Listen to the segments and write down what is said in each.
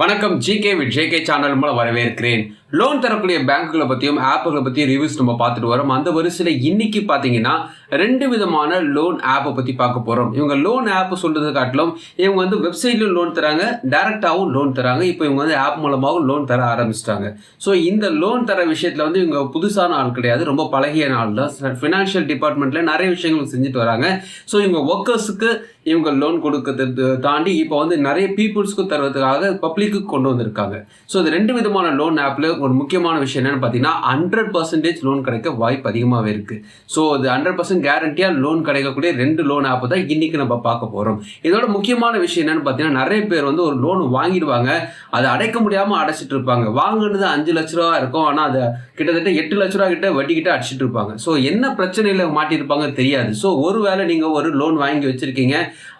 வணக்கம். GK with JK channel மூலம் வரவேற்கிறேன். லோன் தரக்கூடிய பேங்குகளை பற்றியும் ஆப்புகளை பற்றியும் ரிவ்யூஸ் நம்ம பார்த்துட்டு வரோம். அந்த வரிசையில் இன்னைக்கு பார்த்தீங்கன்னா 2 விதமான லோன் ஆப்பை பற்றி பார்க்க போகிறோம். இவங்க லோன் ஆப் சொல்றது காட்டிலும் இவங்க வந்து வெப்சைட்லையும் லோன் தராங்க, டைரெக்டாகவும் லோன் தராங்க. இப்போ இவங்க வந்து ஆப் மூலமாகவும் லோன் தர ஆரம்பிச்சிட்டாங்க. ஸோ இந்த லோன் தர விஷயத்தில் வந்து இவங்க புதுசான ஆள் கிடையாது, ரொம்ப பழகிய ஆள் தான். ஃபினான்ஷியல் டிபார்ட்மெண்ட்டில் நிறைய விஷயங்கள் செஞ்சுட்டு வராங்க. ஸோ இவங்க ஒர்க்கர்ஸுக்கு இவங்க லோன் கொடுக்கறது தாண்டி இப்போ வந்து நிறைய பீப்புள்ஸ்க்கு தருவதற்காக பப்ளிக்கு கொண்டு வந்திருக்காங்க. ஸோ இந்த 2 விதமான லோன் ஆப்பில் ஒரு முக்கியமான விஷயம் என்னன்னு பார்த்தீங்கன்னா 100% லோன் கிடைக்க வாய்ப்பு அதிகமாகவே இருக்குது. ஸோ அது 100% கேரண்டியாக லோன் கிடைக்கக்கூடிய 2 லோன் ஆப் தான் இன்றைக்கி நம்ம பார்க்க போகிறோம். இதோட முக்கியமான விஷயம் என்னென்னு பார்த்தீங்கன்னா நிறைய பேர் வந்து ஒரு லோன் வாங்கிடுவாங்க, அதை அடைக்க முடியாமல் அடைச்சிட்டு இருப்பாங்க. வாங்கினது 5 லட்ச ரூபா இருக்கும், ஆனால் அதை கிட்டத்தட்ட 8 லட்ச ரூபா கிட்ட வட்டிக்கிட்ட அடிச்சிட்டு இருப்பாங்க. ஸோ என்ன பிரச்சனையில் மாட்டியிருப்பாங்க தெரியாது. ஸோ ஒருவேளை நீங்கள் ஒரு லோன் வாங்கி வச்சுருக்கீங்க,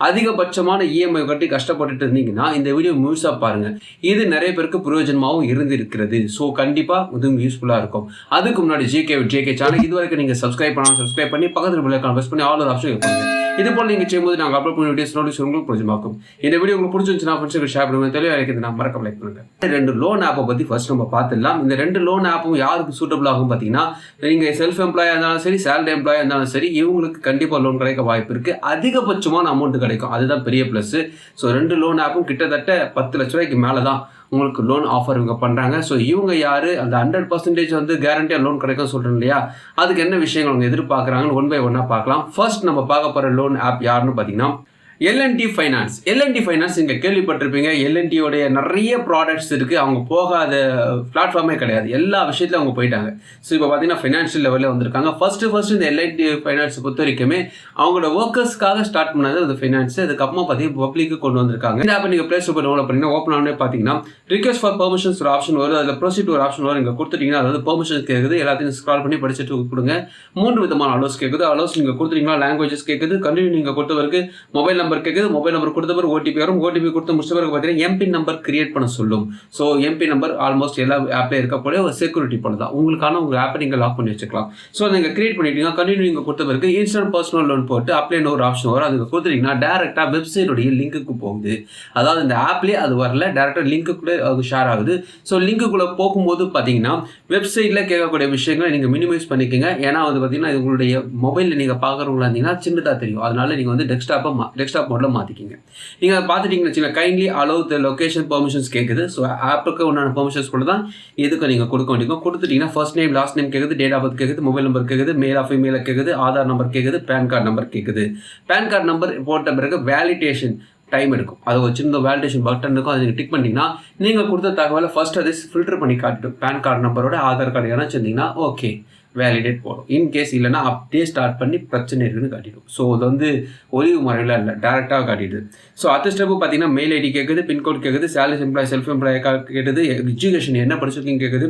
அதிகபட்சமான இஎம்ஐ கட்டி கஷ்டப்பட்டுட்டு இருந்தீங்கன்னா இந்த வீடியோ முழுசாக பாருங்கள். இது நிறைய பேருக்கு பிரயோஜனமாகவும் இருந்திருக்கிறது. ஸோ கண்டிப்பாக இதுவும் யூஸ்ஃபுல்லாக இருக்கும். அதுக்கு முன்னாடி ஜேகே சேனல் இது வரைக்கும் நீங்கள் சப்ஸ்கிரைப் பண்ணி பக்கத்தில் பெல் ஐகானை பிரஸ் பண்ணி ஆல் ஒரு ஆப்ஷன் பண்ணுங்க. இது போல் நீங்கள் செய்யும்போது நாங்கள் அப்லோட் பண்ண வீடியோஸ் உங்களுக்கு பிரயோஜனமாக்கும். இந்த வீடியோ உங்களுக்கு பிடிச்சிருந்துச்சுன்னா ஃப்ரெண்ட்ஸுக்கு ஷேர் பண்ணுங்க. தெளிவாக இருக்குது மறக்காம லைக் பண்ணுங்க. 2 லோன் ஆப்பை பற்றி ஃபர்ஸ்ட் நம்ம பார்த்துடலாம். இந்த 2 லோன் ஆப்பும் யாருக்கு சூட்டபிள் ஆகும் பார்த்தீங்கன்னா, நீங்கள் செல்ஃப் எம்ப்ளாயாக இருந்தாலும் சரி, சேலரி எம்ப்ளாயாக இருந்தாலும் சரி, இவங்களுக்கு கண்டிப்பாக லோன் கிடைக்க வாய்ப்பு இருக்குது. அதிகபட்சமான அமௌண்ட் கிடைக்கும், அதுதான் பெரிய ப்ளஸ். ஸோ 2 லோன் ஆப்பும் கிட்டத்தட்ட 10 லட்ச ரூபாய்க்கு மேலே தான் உங்களுக்கு லோன் ஆஃபர் இவங்க பண்ணுறாங்க. ஸோ இவங்க யார், அந்த 100% வந்து கேரண்டியாக லோன் கிடைக்கும் சொல்கிறோம் இல்லையா, அதுக்கு என்ன விஷயங்கள் அவங்க எதிர்பார்க்குறாங்கன்னு ஒன் பை ஒன்னாக பார்க்கலாம். ஃபர்ஸ்ட் நம்ம பார்க்க போகிற லோன் ஆப் யாருன்னு பார்த்தீங்கன்னா எல்என்டி ஃபைனான்ஸ். எல்என்டி ஃபைனான்ஸ் நீங்கள் கேள்விப்பட்டிருப்பீங்க. எல்என்டியோடைய நிறைய ப்ராடக்ட்ஸ் இருக்குது, அவங்க போகாத பிளாட்ஃபார்மே கிடையாது, எல்லா விஷயத்துலையும் அவங்க போயிட்டாங்க. ஸோ இப்போ பார்த்தீங்கன்னா ஃபைனான்ஷியல் லெவலில் வந்திருக்காங்க. ஃபர்ஸ்ட் இந்த எல்என்டி ஃபைனான்ஸை பொறுத்த வரைக்குமே அவங்களோட ஒர்க்கர்ஸ்க்காக ஸ்டார்ட் பண்ணது அந்த ஃபைனான்ஸ். அதுக்கப்புறமா பார்த்தீங்கன்னா பப்ளிக்கு கொண்டு வந்திருக்காங்க. இந்த ஆப்பை நீங்கள் ப்ளே ஸ்டோர் டவுன்லோட் பண்ணி ஓப்பன் ஆனே பார்த்தீங்கன்னா ரிக்வெஸ்ட் ஃபார் பெர்மிஷன்ஸ் ஒரு ஆப்ஷன் வரும், அதில் ப்ரொசீட் ஒரு ஆப்ஷன் வரும். நீங்கள் கொடுத்துட்டீங்கன்னா அதாவது பெர்மிஷன்ஸ் கேட்குது, எல்லாத்தையும் ஸ்க்ரால் பண்ணி படிச்சுட்டு கொடுங்க. 3 விதமான அலோஸ் கேட்குது. அலோஸ் நீங்கள் கொடுத்துட்டீங்கன்னா லாங்குவேஜஸ் கேட்குது, கண்டினியூ நீங்கள் கொடுத்தவருக்கு மொபைல் நம்பர் கேட்குது, மொபைல் நம்பர் கொடுத்த பிறகு ஓடிபி வரும், ஓடிபி கொடுத்து முடிச்ச பிறகு பார்த்தீங்கன்னா எம்பின் நம்பர் கிரியேட் பண்ண சொல்லும். ஸோ எம்பின் நம்பர் ஆல்மோஸ்ட் எல்லா ஆப்லேயும் இருக்கக்கூடிய ஒரு செக்யூரிட்டி பண்ண தான், உங்களுக்கான உங்கள் ஆப்பை நீங்கள் லாக் பண்ணி வச்சுக்கலாம். ஸோ நீங்கள் கிரியேட் பண்ணிட்டீங்க, கண்டினியூ நீங்கள் கொடுத்த பிறகு இன்ஸ்டன்ட் பர்சனல் லோன் போட்டு அப்ளைன்னு ஒரு ஆப்ஷன் வரும். அதுக்கு கொடுத்துட்டீங்கன்னா டேரெக்டாக வெப்சைட்டுடைய லிங்க்குக்கு போகுது. அதாவது இந்த ஆப்லேயே அது வரல, டேரெக்டாக லிங்க்குள்ளே அது ஷேர் ஆகுது. ஸோ லிங்க்குள்ளே போகும்போது பார்த்தீங்கன்னா வெப்சைட்டில் கேட்கக்கூடிய விஷயங்களை நீங்கள் மினிமைஸ் பண்ணிக்கோங்க. ஏன்னா வந்து பார்த்தீங்கன்னா உங்களுடைய மொபைலில் நீங்கள் பார்க்குறவங்களா இருந்தீங்கன்னா சின்னதாக தெரியும், அதனால நீங்கள் வந்து டெஸ்க்டாப் மோடில் மாற்றிக்கிங்க. நீங்கள் பார்த்துட்டீங்கன்னு வச்சுக்கோங்க, கைண்ட்லி அலோவ் த லொகேஷன் பெர்மிஷன்ஸ் கேட்குது. ஸோ ஆப்புக்கு உண்டான பெர்மிஷன்ஸ் கூட தான் இதுக்கு நீங்கள் கொடுக்க வேண்டியிருக்கும். கொடுத்துட்டீங்கன்னா ஃபர்ஸ்ட் நேம் லாஸ்ட் நேம் கேட்குது, டேட் ஆஃப் பர்த் கேட்குது, மொபைல் நம்பர் கேட்குது, மேல் ஆஃப் ஃபீமேல கேட்குது, ஆதார் நம்பர் கேட்குது, பேன் கார்டு நம்பர் கேட்குது. பேன் கார்டு நம்பர் போட்ட பிறகு வேலிடேஷன் டைம் எடுக்கும். அது ஒரு சின்ன வேலிடேஷன் பட்டன் இருக்கும், அதை நீங்கள் டிக் பண்ணிட்டீங்கன்னா நீங்கள் கொடுத்த தகவலை ஃபர்ஸ்ட் அதை ஃபில்டர் பண்ணி காட்டும். பேன் கார்டு நம்பரோட ஆதார் கார்டு எதனா வச்சுருந்தீங்கன்னா ஓகே வேலிடேட் போடும். இன்கேஸ் இல்லைனா அப்படியே ஸ்டார்ட் பண்ணி பிரச்சனை இருக்குன்னு காட்டிடும். ஸோ அது வந்து ஒளிவு முறையில் இல்லை, டேரெக்டாக காட்டிடுது. ஸோ அடுத்த ஸ்டெப்பு பார்த்தீங்கன்னா மெயில் ஐடி கேட்குது, பின்கோட் கேட்குது, சேலரி எம்ப்ளாய் செல்ஃப் எம்ப்ளாய் கேட்குது, எஜுகேஷன் என்ன படிச்சிருக்கீங்க கேட்குது,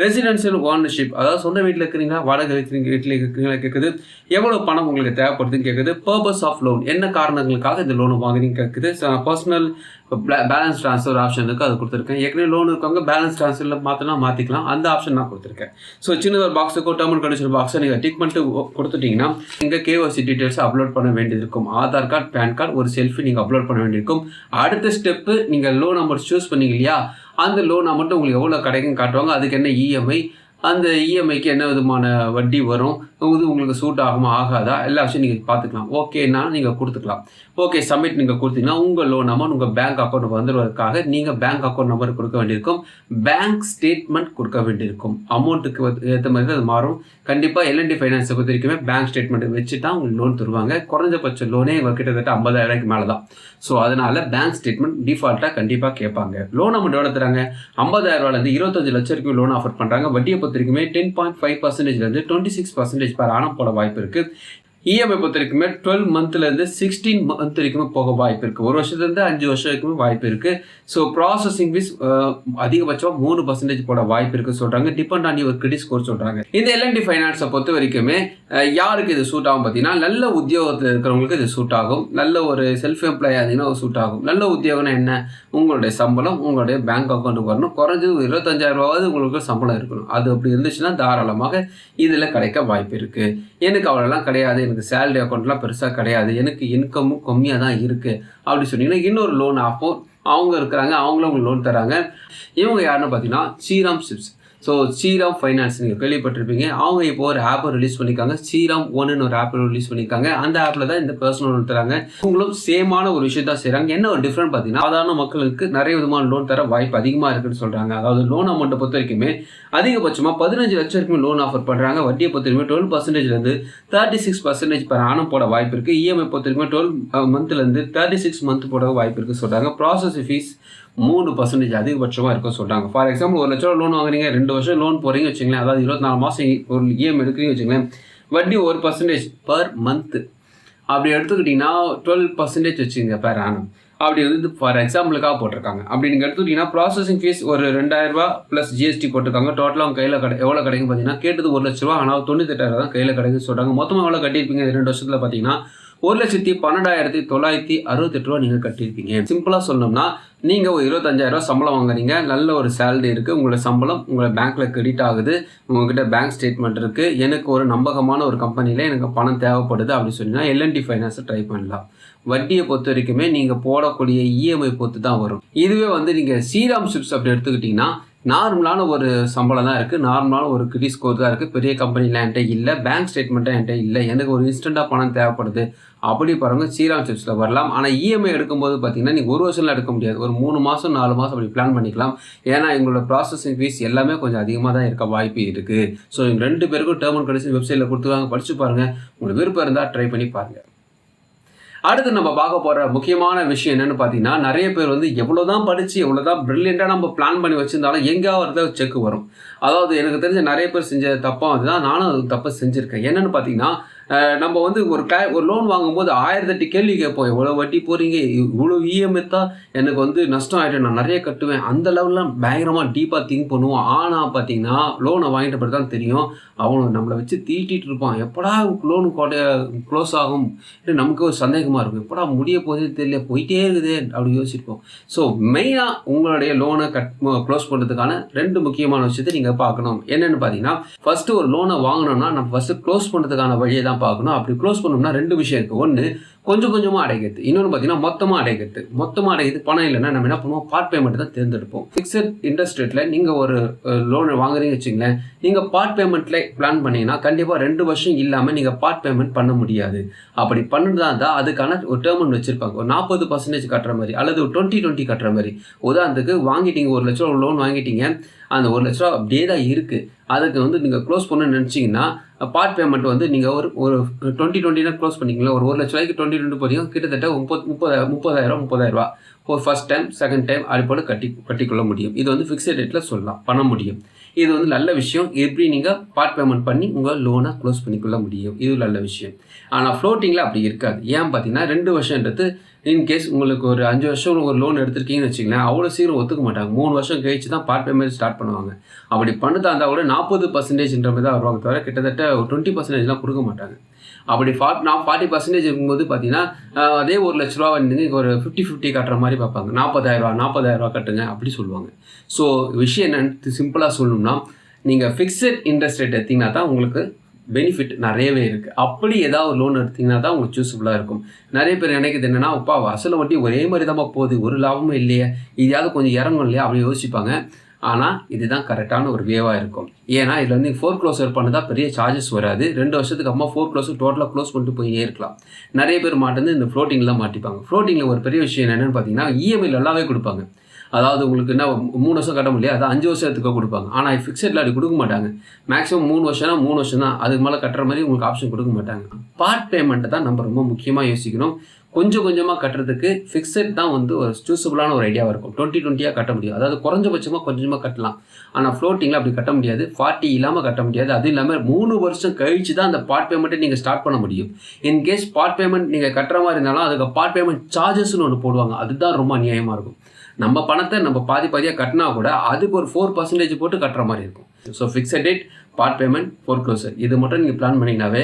ரெசிடென்ஷியல் ஓனர்ஷிப் அதாவது சொந்த வீட்டில் இருக்கிறீங்களா வாடகை வீட்டில் இருக்கிறீங்களா கேட்குது, எவ்வளோ பணம் உங்களுக்கு தேவைப்படுதுன்னு கேட்குது, பர்பஸ் ஆஃப் லோன் என்ன காரணங்களுக்காக இந்த லோன் வாங்குறீங்க கேட்குது, பர்சனல் பேலன்ஸ் ட்ரான்ஸ்ஃபர் ஆப்ஷன் இருக்குது, அது கொடுத்துருக்கேன். ஏற்கனவே லோன் இருக்கவங்க பேலன்ஸ் ட்ரான்ஸ்ஃபரில் மாற்றிக்கலாம், அந்த ஆப்ஷன் நான் கொடுத்துருக்கேன். ஸோ சின்ன ஒரு பாக்ஸுக்கு டேர்ம் அண்ட் கண்டிஷன் பாக்ஸை நீங்கள் டிக் பண்ணிட்டு கொடுத்துட்டீங்கன்னா இங்கே கேஒய்சி டீட்டெயில்ஸ் அப்லோட் பண்ண வேண்டியிருக்கும். ஆதார் கார்டு, பேன் கார்டு, ஒரு செல்ஃபி நீங்கள் அப்லோட் பண்ண வேண்டியிருக்கும். அடுத்த ஸ்டெப்பு நீங்கள் லோன் அமௌண்ட் சூஸ் பண்ணீங்க இல்லையா, அந்த லோன் அமௌண்ட் உங்களுக்கு எவ்வளோ கிடைக்கும் காட்டுவாங்க, அதுக்கு என்ன இஎம்ஐ, அந்த இஎம்ஐக்கு என்ன விதமான வட்டி வரும், இது உங்களுக்கு சூட் ஆகுமா ஆகாதா, எல்லா விஷயம் நீங்கள் பார்த்துக்கலாம். ஓகேன்னா நீங்கள் கொடுத்துக்கலாம். ஓகே சப்மிட் நீங்கள் கொடுத்தீங்கன்னா உங்கள் லோன் அமௌண்ட் உங்கள் பேங்க் அக்கௌண்ட் வந்துடுவதற்காக நீங்கள் பேங்க் அக்கௌண்ட் நம்பர் கொடுக்க வேண்டியிருக்கும், பேங்க் ஸ்டேட்மெண்ட் கொடுக்க வேண்டியிருக்கும். அமௌண்ட்டுக்கு ஏற்ற மாதிரி அது மாறும். கண்டிப்பாக எல்என்டி ஃபைனான்ஸை பொறுத்த வரைக்குமே பேங்க் ஸ்டேட்மெண்ட் வச்சு தான் உங்களுக்கு லோன் தருவாங்க. குறைஞ்சபட்ச லோனே கிட்டத்தட்ட 50,000 மேலே தான். ஸோ அதனால் பேங்க் ஸ்டேட்மெண்ட் டிஃபால்ட்டாக கண்டிப்பாக கேட்பாங்க. லோன் அமௌண்ட் எவ்வளோ தராங்க, 50,000 25 லட்சம் வரைக்கும் லோன் ஆஃபர் பண்ணுறாங்க. வட்டியை பொறுத்த வரைக்குமே 10.5% 26% per annum போட வாய்ப்பு இருக்குது. இஎம்ஐ பொறுத்த வரைக்குமே 12 மந்த்லேருந்து 16 மந்த் வரைக்குமே போக வாய்ப்பு இருக்குது. 1 வருஷத்துலேருந்து 5 வருஷம் வரைக்குமே வாய்ப்பு இருக்குது. ஸோ ப்ராசஸிங் ஃபீஸ் அதிகபட்சம் 3% போட வாய்ப்பு இருக்குது சொல்கிறாங்க, depend on your credit score சொல்கிறாங்க. இந்த எல்என்டி ஃபைனான்ஸை பொறுத்த வரைக்குமே யாருக்கு இது சூட் ஆகும் பார்த்தீங்கன்னா, நல்ல உத்தியோகத்தில் இருக்கிறவங்களுக்கு இது சூட் ஆகும். நல்ல ஒரு செல்ஃப் எம்ப்ளாய் ஆகிங்கன்னா சூட் ஆகும். நல்ல உத்தியோகம்னா என்ன, உங்களுடைய சம்பளம் உங்களுடைய பேங்க் அக்கௌண்ட்டுக்கு வரணும், குறைஞ்சது 25,000 உங்களுக்கு சம்பளம் இருக்கணும். அது அப்படி இருந்துச்சுன்னா தாராளமாக இதில் கிடைக்க வாய்ப்பு இருக்குது. எனக்கு அவ்வளோலாம் கிடையாது, எனக்கு சேலரி அக்கௌண்ட்லாம் பெருசாக கிடையாது, எனக்கு இன்கமும் கம்மியாக தான் இருக்குது அப்படி சொன்னீங்கன்னா இன்னொரு லோன் ஆஃபோ அவங்க இருக்கிறாங்க, அவங்களும் உங்களுக்கு லோன் தராங்க. இவங்க யாருன்னு பார்த்தீங்கன்னா Shriram chits. So Shriram finance நீங்கள் கேள்விப்பட்டிருப்பீங்க. அவங்க இப்போ ஒரு ஆப்பை ரிலீஸ் பண்ணியிருக்காங்க. ஸ்ரீராம் ஒன்னு ஒரு ஆப்பை ரிலீஸ் பண்ணியிருக்காங்க. அந்த ஆப்பில் தான் இந்த பர்சனல் லோன் தராங்க. இவங்களும் சேமான ஒரு விஷயம் தான் செய்கிறாங்க. என்ன ஒரு டிஃப்ரெண்ட் பார்த்தீங்கன்னா, சாதாரண மக்களுக்கு நிறைய விதமான லோன் தர வாய்ப்பு அதிகமாக இருக்குன்னு சொல்கிறாங்க. அதாவது லோன் அமௌண்ட்டை பொறுத்த வரைக்குமே அதிகபட்சமாக 15 லட்சம் வரைக்கும் லோன் ஆஃபர் பண்ணுறாங்க. வட்டியை பொறுத்த வரைக்கும் 12%லேருந்து 36% per annum போட வாய்ப்பு இருக்குது. இஎம்ஐ பொறுத்த வரைக்கும் 12 மந்த்லேருந்து 36 மந்த் போட வாய்ப்பு இருக்குன்னு சொல்கிறாங்க. ப்ராசஸ் ஃபீஸ் 3% அதிகபட்சமாக இருக்கும் சொல்கிறாங்க. ஃபார் எக்ஸாம்பிள் 1 லட்ச ரூபா லோன் வாங்குறீங்க, 2 வருஷம் லோன் போகிறீங்க வச்சுங்களேன், அதாவது 24 மாதம் ஒரு இஎம்ஐ எடுக்கிறீங்க வச்சுங்களேன், வட்டி 1% பர் மந்த். அப்படி எடுத்துக்கிட்டிங்கன்னா 12% வச்சுங்க per annum. அப்படி வந்து ஃபார் எக்ஸாம்பிளுக்காக போட்டிருக்காங்க. அப்படி நீங்கள் எடுத்துக்கிட்டிங்கன்னா ப்ராசஸிங் ஃபீஸ் ஒரு 2000 ரூபா ப்ளஸ் ஜிஎஸ்டி போட்டிருக்காங்க. டோட்டலாக அவங்க கையில் எவ்வளோ கிடைக்கும் பார்த்தீங்கன்னா, கேட்டது 1 லட்ச ரூபா, ஆனால் 98,000 தான் கையில் கிடைக்குன்னு சொல்கிறாங்க. மொத்தமாக எவ்வளோ கட்டியிருப்பீங்க 2 வருஷத்தில் பார்த்தீங்கன்னா 1,12,968 ரூபா நீங்கள் கட்டியிருப்பீங்க. சிம்பிளாக சொன்னோம்னா, நீங்கள் ஒரு 25,000 ரூபா சம்பளம் வாங்குறீங்க, நல்ல ஒரு சேலரி இருக்குது, உங்களோட சம்பளம் உங்களை பேங்க்கில் கிரெடிட் ஆகுது, உங்கள்கிட்ட பேங்க் ஸ்டேட்மெண்ட் இருக்குது, எனக்கு ஒரு நம்பகமான ஒரு கம்பெனியில் எனக்கு பணம் தேவைப்படுது அப்படின்னு சொன்னால் எல்என்டி ஃபைனான்ஸை ட்ரை பண்ணலாம். வட்டியை பொறுத்த வரைக்குமே நீங்கள் போடக்கூடிய இஎம்ஐ பொறுத்து தான் வரும். இதுவே வந்து நீங்கள் ஸ்ரீராம் சிப்ஸ் அப்படி எடுத்துக்கிட்டிங்கன்னா நார்மலான ஒரு சம்பளம் தான் இருக்குது, நார்மலான ஒரு கிரெடிட் ஸ்கோர் தான் இருக்குது, பெரிய கம்பெனிலாம் என்கிட்ட இல்லை, பேங்க் ஸ்டேட்மெண்ட்டும் என்கிட்ட இல்லை, எனக்கு ஒரு இன்ஸ்டண்ட்டாக பணம் தேவைப்படுது அப்படி பாருங்க ஸ்ரீராம் சிப்ஸில் வரலாம். ஆனால் இஎம்ஐ எடுக்கும்போது பார்த்தீங்கன்னா நீங்கள் ஒரு வருஷம்லாம் எடுக்க முடியாது, ஒரு 3 மாதம் 4 மாதம் அப்படி பிளான் பண்ணிக்கலாம். ஏன்னா எங்களோட ப்ராசஸிங் ஃபீஸ் எல்லாமே கொஞ்சம் அதிகமாக தான் இருக்க வாய்ப்பு இருக்குது. ஸோ இவங்க 2 பேருக்கும் டேர்ம் அண்ட் கண்டிஷன் வெப்சைட்டில் கொடுத்துருவாங்க, படித்து பாருங்கள். உங்களுக்கு விருப்பம் இருந்தால் ட்ரை பண்ணி பாருங்கள். அடுத்து நம்ம பார்க்க போகிற முக்கியமான விஷயம் என்னென்னு பார்த்தீங்கன்னா, நிறைய பேர் வந்து எவ்வளோதான் படித்து எவ்வளோதான் ப்ரில்லியண்ட்டாக நம்ம பிளான் பண்ணி வச்சுருந்தாலும் எங்கேயாவது செக் வரும். அதாவது எனக்கு தெரிஞ்ச நிறைய பேர் செஞ்ச தப்பாக வந்து தான் நானும் அது தப்பை செஞ்சுருக்கேன். என்னென்னு பார்த்தீங்கன்னா, நம்ம வந்து ஒரு லோன் வாங்கும்போது 1008 கேள்வி கேட்போம். எவ்வளோ வட்டி போகிறீங்க, இவ்வளோ இஎம்ஐ தான் எனக்கு வந்து நஷ்டம் ஆகிட்டு நான் நிறைய கட்டுவேன், அந்த லெவலில் பயங்கரமாக டீப்பாக திங்க் பண்ணுவோம். ஆனால் பார்த்தீங்கன்னா லோனை வாங்கிட்ட பிறகு தான் தெரியும், அவனை நம்மளை வச்சு தீட்டிகிட்டு இருப்பான். எப்படா லோனு க்ளோஸ் ஆகும் நமக்கு ஒரு சந்தேகமாக இருக்கும், எப்படா முடிய போதே தெரியல, போயிட்டே இருக்குதே அப்படி யோசிப்போம். ஸோ மெயினாக உங்களுடைய லோனை க்ளோஸ் பண்ணுறதுக்கான 2 முக்கியமான விஷயத்தை நீங்கள் பார்க்கணும். என்னென்னு பார்த்தீங்கன்னா, ஃபஸ்ட்டு ஒரு லோனை வாங்கினோம்னா நம்ம ஃபஸ்ட்டு க்ளோஸ் பண்ணுறதுக்கான வழியை தான் பார்க்கணும். அப்படி க்ளோஸ் பண்ணோம்னா 2 விஷயம் இருக்குது. ஒன்று கொஞ்சம் கொஞ்சமாக அடைக்கிறது, இன்னொன்று பார்த்தீங்கன்னா மொத்தமாக அடைக்கிறது. மொத்தமாக அடைக்கிறது பணம் இல்லைன்னா நம்ம என்ன பண்ணுவோம், பார்ட் பேமெண்ட் தான் தேர்ந்தெடுப்போம். ஃபிக்ஸட் இன்ட்ரெஸ்ட் ரேட்டில் நீங்கள் ஒரு லோன் வாங்குறீங்க வச்சுங்களேன், நீங்கள் பார்ட் பேமெண்ட்டில் பிளான் பண்ணிங்கன்னா கண்டிப்பாக 2 வருஷம் இல்லாமல் நீங்கள் பார்ட் பேமெண்ட் பண்ண முடியாது. அப்படி பண்ணுறதா இருந்தால் அதுக்கான ஒரு டேர்ம் ஒன்று வச்சுருப்பாங்க, ஒரு 40% கட்டுற மாதிரி அல்லது ஒரு 20-20 கட்டுற மாதிரி. உதாரணத்துக்கு வாங்கிட்டீங்க 1 லட்ச ரூபா லோன் வாங்கிட்டீங்க, அந்த 1 லட்ச ரூபா அப்படியே தான் இருக்குது, அதுக்கு வந்து நீங்கள் க்ளோஸ் பண்ணணும்னு நினச்சிங்கன்னா பார்ட் பேமெண்ட் வந்து நீங்கள் ஒரு 20-20 க்ளோஸ் பண்ணிக்கலாம். ஒரு 1 லட்ச ரூபாய்க்கு 20-20 போகிறீங்க, கிட்டத்தட்ட 30,000 ரூபா ஒரு ஃபஸ்ட் டைம் செகண்ட் டைம் அது போல் கட்டிக்கொள்ள முடியும். இது வந்து ஃபிக்ஸட் ரேட்டில் சொல்லலாம் பண்ண முடியும். இது வந்து நல்ல விஷயம். எப்படி நீங்கள் பார்ட் பேமெண்ட் பண்ணி உங்கள் லோனை க்ளோஸ் பண்ணிக்கொள்ள முடியும், இது நல்ல விஷயம். ஆனால் ஃப்ளோட்டிங்கில் அப்படி இருக்காது. ஏன் பார்த்தீங்கன்னா 2 வருஷன்றது இன்கேஸ் உங்களுக்கு ஒரு 5 வருஷம் ஒரு லோன் எடுத்திருக்கீங்கன்னு வச்சுங்களேன், அவ்வளோ சீக்கிரம் ஒத்துக்க மாட்டாங்க. 3 வருஷம் கழிச்சு தான் பார்ட் பேமெண்ட் ஸ்டார்ட் பண்ணுவாங்க. அப்படி பண்ணுறதா இருந்தால் கூட 40%ன்ற மாதிரி தான் வருவாங்க, தவிர கிட்டத்தட்ட ஒரு 20%லாம் கொடுக்க மாட்டாங்க. அப்படி 40% இருக்கும்போது பார்த்தீங்கன்னா அதே 1 லட்ச ரூபா வந்து ஒரு 50-50 கட்டுற மாதிரி பார்ப்பாங்க. 40,000 ரூபா கட்டுங்க அப்படி சொல்லுவாங்க. ஸோ விஷயம் என்னன்னு சிம்பிளாக சொல்லணும்னா, நீங்கள் ஃபிக்ஸட் இன்ட்ரெஸ்ட் ரேட் எடுத்திங்கன்னா தான் உங்களுக்கு பெனிஃபிட் நிறையவே இருக்குது. அப்படி ஏதாவது ஒரு லோன் எடுத்திங்கன்னா தான் உங்களுக்கு சூஸபுளாக இருக்கும். நிறைய பேர் நினைக்கிறது என்னென்னா, அப்பா அசல வட்டி ஒரே மாதிரி தான் போகுது, ஒரு லாபமும் இல்லையே, இதையாவது கொஞ்சம் இறங்கும் இல்லையா அப்படி யோசிப்பாங்க. ஆனால் இதுதான் கரெக்டான ஒரு வேவாக இருக்கும். ஏன்னா இதில் வந்து ஃபோர்க்ளோசர் பண்ணதா பெரிய சார்ஜஸ் வராது. 2 வருஷத்துக்கு அம்மா ஃபோர்க்ளோசர் டோட்டலாக க்ளோஸ் பண்ணிட்டு போயிட்டே இருக்கலாம். நிறைய பேர் மாட்டேந்து இந்த ஃப்ளோட்டிங்லாம் மாட்டிப்பாங்க. ஃப்ளோட்டிங்கில் ஒரு பெரிய விஷயம் என்னென்னு பார்த்தீங்கன்னா, இஎம்ஐ நல்லாவே கொடுப்பாங்க. அதாவது உங்களுக்கு என்ன 3 வருஷம் கட்ட முடியாது, அது 5 வருஷத்துக்கு கொடுப்பாங்க. ஆனால் ஃபிக்ஸடில் அப்படி கொடுக்க மாட்டாங்க. மேக்ஸிமம் 3 வருஷம்னா 3 வருஷம் தான், அதுக்கு மேலே கட்டுற மாதிரி உங்களுக்கு ஆப்ஷன் கொடுக்க மாட்டாங்க. பார்ட் பேமெண்ட்டை தான் நம்ம ரொம்ப முக்கியமாக யோசிக்கணும். கொஞ்சம் கொஞ்சமாக கட்டுறதுக்கு ஃபிக்ஸட் தான் வந்து ஒரு சூஸபுளான ஒரு ஐடியாவாக இருக்கும். 20-20 கட்ட முடியும், அதாவது குறைஞ்சபட்சமாக கொஞ்சமாக கட்டலாம். ஆனால் ஃப்ளோட்டிங்கில் அப்படி கட்ட முடியாது, 40 இல்லாமல் கட்ட முடியாது. அது இல்லாமல் 3 வருஷம் கழிச்சு தான் அந்த பார்ட் பேமெண்ட்டை நீங்கள் ஸ்டார்ட் பண்ண முடியும். இன்கேஸ் பார்ட் பேமெண்ட் நீங்கள் கட்டுற மாதிரி இருந்தாலும் அதுக்கு பார்ட் பேமெண்ட் சார்ஜஸ்ன்னு ஒன்று போடுவாங்க, அதுதான் ரொம்ப அநியாயமாக இருக்கும். நம்ம பணத்தை நம்ம பாதியாக கட்டினா கூட அதுக்கு ஒரு 4% போட்டு கட்டுற மாதிரி இருக்கும். So fixed date, part payment, foreclosure இது மட்டும் நீங்கள் பிளான் பண்ணிங்கனாவே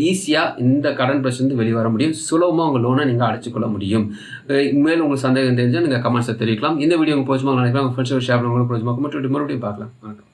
ஈஸியாக இந்த கடன் பிரச்சனை வெளியே வர முடியும். சுலபமாக உங்கள் லோனை நீங்கள் அடைச்சிக்கொள்ள முடியும். மேலும் உங்களுக்கு சந்தேகம் தெரிஞ்சால் நீங்கள் கமெண்ட்ஸை தெரிவிக்கலாம். இந்த வீடியோ உங்களுக்கு பிடிச்சமாக நினைக்கலாம், உங்கள் ஃப்ரெண்ட்ஸோட ஷேர் பண்ணி உங்களுக்கு பிடிச்சமாக மறுபடியும் பார்க்கலாம். வணக்கம்.